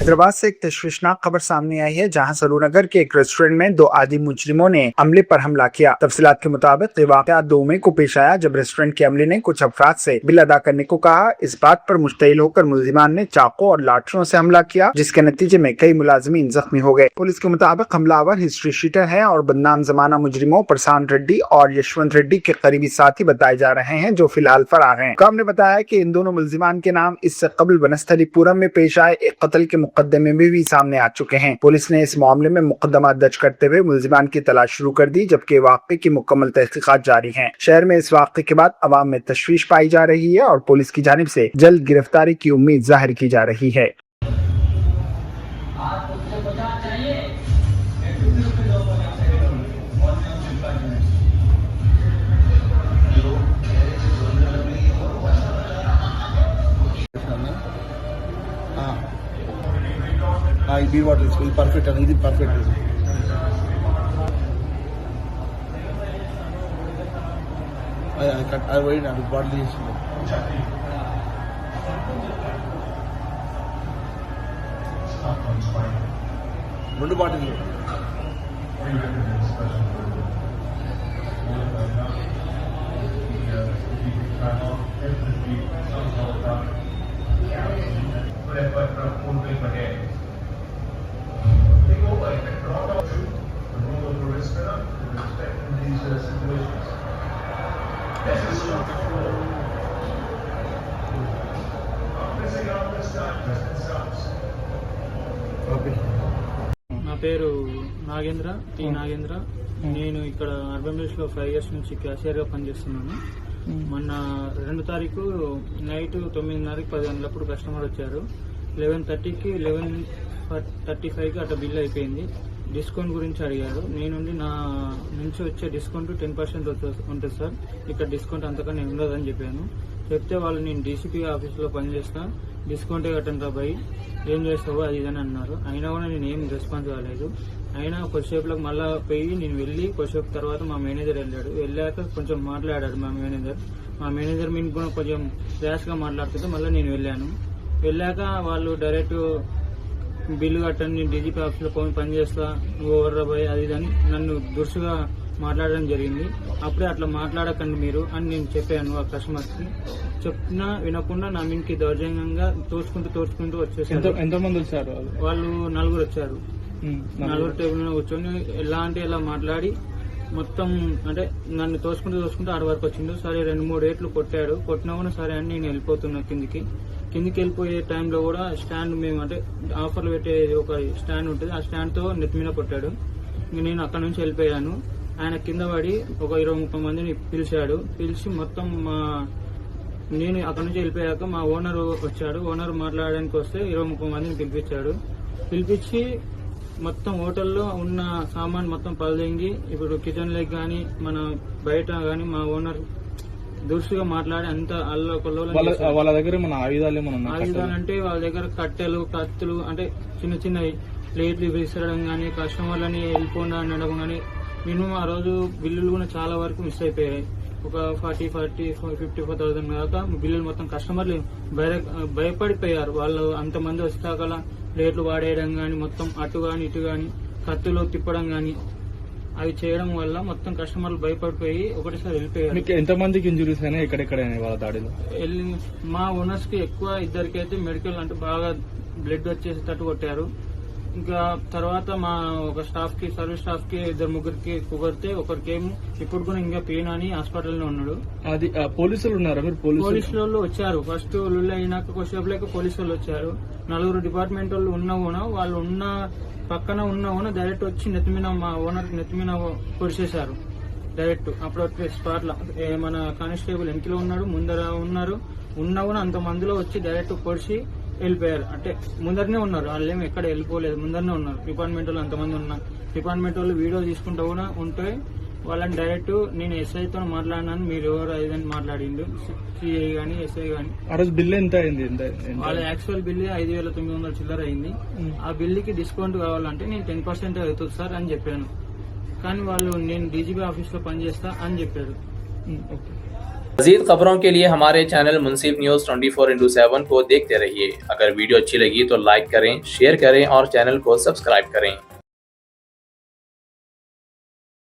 हैदराबाद से एक तशवीशनाक खबर सामने आई है, जहां सरूरनगर के एक रेस्टोरेंट में दो आदि मुजरिमों ने अमले पर हमला किया। तफसीलात के मुताबिक ये वाकया 2 मई को पेश आया, जब रेस्टोरेंट के अमले ने कुछ अफराद से बिल अदा करने को कहा। इस बात पर मुश्तइल होकर मुलजिमान ने चाकू और लाठियों से हमला किया, जिसके नतीजे में कई मुलाजिमीन जख्मी हो गए। पुलिस के मुताबिक हमलावर हिस्ट्री शीटर है और बदनाम जमाना मुजरिमों प्रशांत रेड्डी और यशवंत रेड्डी के करीबी साथी बताए जा रहे हैं, जो फिलहाल फरार हैं। काम ने बताया कि इन दोनों मुलजिमान के नाम इससे कबल बनस्थलीपुरम में पेश आए एक कत्ल के मुकदमे में भी सामने आ चुके हैं। पुलिस ने इस मामले में मुकदमा दर्ज करते हुए मुलजिमान की तलाश शुरू कर दी, जबकि वाक़े की मुकम्मल तहकीकात जारी है। शहर में इस वाक़े के बाद अवाम में तशवीश पाई जा रही है और पुलिस की जानिब से जल्द गिरफ्तारी की उम्मीद जाहिर की जा रही है। be what is perfect and ఇది perfect I wait and bottle is రెండు బాటిల్ నా పేరు నాగేంద్ర టి నాగేంద్ర. నేను ఇక్కడ అర్బన్ విలేజ్ లో 5 years నుంచి క్యాషియర్ గా పనిచేస్తున్నాను. మొన్న 2 తారీఖు నైట్ 9:30కి 10 గంటలప్పుడు కస్టమర్ వచ్చారు. 11:30కి 11:35కి అట్లా బిల్ అయిపోయింది. డిస్కౌంట్ గురించి అడిగారు. నేనుండి నా నుంచి వచ్చే డిస్కౌంట్ 10% ఉంటుంది సార్, ఇక్కడ డిస్కౌంట్ అంతకన్నా ఉండదని చెప్పాను. చెప్తే వాళ్ళు నేను డీసీపీ ఆఫీస్లో పనిచేస్తా, డిస్కౌంటే కట్టండి రాబాయి, ఏం చేస్తావో అది ఇదని అన్నారు. అయినా కూడా నేను ఏం రెస్పాన్స్ కాలేదు. అయినా కొద్దిసేపులకు మళ్ళీ పోయి నేను వెళ్ళి కొద్దిసేపు తర్వాత మా మేనేజర్ వెళ్ళాక కొంచెం మాట్లాడాడు మా మేనేజర్ మీ కూడా కొంచెం ర్యాష్గా మాట్లాడుతుంటే మళ్ళీ నేను వెళ్ళాక వాళ్ళు డైరెక్ట్ బిల్లు కట్టండి, నేను డీజీపీ ఆఫీస్లో పనిచేస్తా, నువ్వు ఓవర్రా బాయ్ అది ఇదని నన్ను దురుసుగా మాట్లాడడం జరిగింది. అప్పుడే అట్లా మాట్లాడకండి మీరు అని నేను చెప్పాను ఆ కస్టమర్స్కి. చెప్పినా వినకుండా నా మీదకి దౌర్జన్యంగా తోచుకుంటూ వచ్చేసారు. ఎంతమంది వచ్చారు? వాళ్ళు 4 వచ్చారు. 4 టేబుల్ మీద కూర్చొని ఎలా మాట్లాడి మొత్తం అంటే నన్ను తోసుకుంటూ ఆడ వరకు వచ్చిండు. సరే 2-3 ఏట్లు కొట్టినా కూడా సరే అని నేను వెళ్ళిపోతున్నా కిందికి వెళ్ళిపోయే టైంలో కూడా స్టాండ్ మేము అంటే ఆఫర్లు పెట్టే ఒక స్టాండ్ ఉంటుంది, ఆ స్టాండ్ తో నెత్తి మీద కొట్టాడు. నేను అక్కడ నుంచి వెళ్ళిపోయాను. ఆయన కింద పడి ఒక 20-30 మందిని పిలిచి మొత్తం నేను అక్కడ నుంచి వెళ్ళిపోయాక మా ఓనర్ వచ్చాడు. ఓనర్ మాట్లాడడానికి వస్తే 20-30 మందిని పిలిపించి మొత్తం హోటల్లో ఉన్న సామాన్ మొత్తం పలదెంగి ఇప్పుడు కిచెన్ లెగ్ కానీ మన బయట కానీ మా ఓనర్ దురుసుగా మాట్లాడి అంత వాళ్ళ దగ్గర మన ఆయుధాలు అంటే వాళ్ళ దగ్గర కట్టెలు కత్తులు అంటే చిన్న ప్లేట్లు విసరడం కానీ కస్టమర్లని వెళ్ళిపోండా అనడం కానీ మినిమం ఆ రోజు బిల్లులు కూడా చాలా వరకు మిస్ అయిపోయాయి. ఒక 54,000 దాకా బిల్లులు మొత్తం కస్టమర్లు భయపడిపోయారు. వాళ్ళు అంతమంది వస్తాకలా ప్లేట్లు వాడేయడం కానీ మొత్తం అటు గాని ఇటు గాని కత్తులు తిప్పడం గాని అవి చేయడం వల్ల మొత్తం కస్టమర్లు భయపడిపోయి ఒకటిసారి వెళ్ళిపోయారు. ఎంతమందికి ఇంజురీస్ అయినా ఎక్కడెక్కడ వాళ్ళ దాడిలో? మా ఓనర్స్ కి ఎక్కువ, ఇద్దరికైతే మెడికల్ అంటే బాగా బ్లడ్ వచ్చేసేటట్టు కొట్టారు. ఇంకా తర్వాత మా ఒక స్టాఫ్ కి సర్వీస్ స్టాఫ్ కి 2-3కి కుదిరితే ఒకరికేమో ఇప్పుడు కూడా ఇంకా పెయిన్ అని హాస్పిటల్లో ఉన్నాడు. అది పోలీసులు ఉన్నారా? మీరు పోలీసులు వచ్చారు. ఫస్ట్ లుల్లి అయినాక కొద్దిసేపులేక పోలీసు వాళ్ళు వచ్చారు. 4 డిపార్ట్మెంట్ వాళ్ళు వాళ్ళు పక్కన ఉన్న డైరెక్ట్ వచ్చి మా ఓనర్ నెత్తిమీన పొడిచేశారు డైరెక్ట్. అప్పుడు స్పాట్ లో మన కానిస్టేబుల్ వెనకలో ఉన్నాడు, ముందర ఉన్నా కూడా అంత మందిలో వచ్చి డైరెక్ట్ పొడిచి వెళ్ళిపోయారు. అంటే ముందరనే ఉన్నారు, వాళ్ళేమో ఎక్కడ వెళ్ళిపోలేదు, ముందరనే ఉన్నారు. డిపార్ట్మెంట్ వాళ్ళు అంతమంది ఉన్నారు. డిపార్ట్మెంట్ వాళ్ళు వీడియో తీసుకుంటూ కూడా ఉంటే వాళ్ళని డైరెక్ట్ నేను ఎస్ఐతో మాట్లాడినాను, మీరు ఎవరు అదని మాట్లాడిండు. సిఐ గానీ ఎస్ఐ గానీ. ఆ రోజు బిల్ ఎంత అయింది? వాళ్ళ యాక్చువల్ బిల్ 5,900 చిల్లర అయింది. ఆ బిల్లుకి డిస్కౌంట్ కావాలంటే నేను 10% అవుతుంది సార్ అని చెప్పాను. కానీ వాళ్ళు నేను డీజీపీ ఆఫీస్ లో పనిచేస్తా అని చెప్పారు. मज़ीद खबरों के लिए हमारे चैनल मुंसिफ न्यूज़ 24/7 को देखते रहिए। अगर वीडियो अच्छी लगी तो लाइक करें, शेयर करें और चैनल को सब्सक्राइब करें।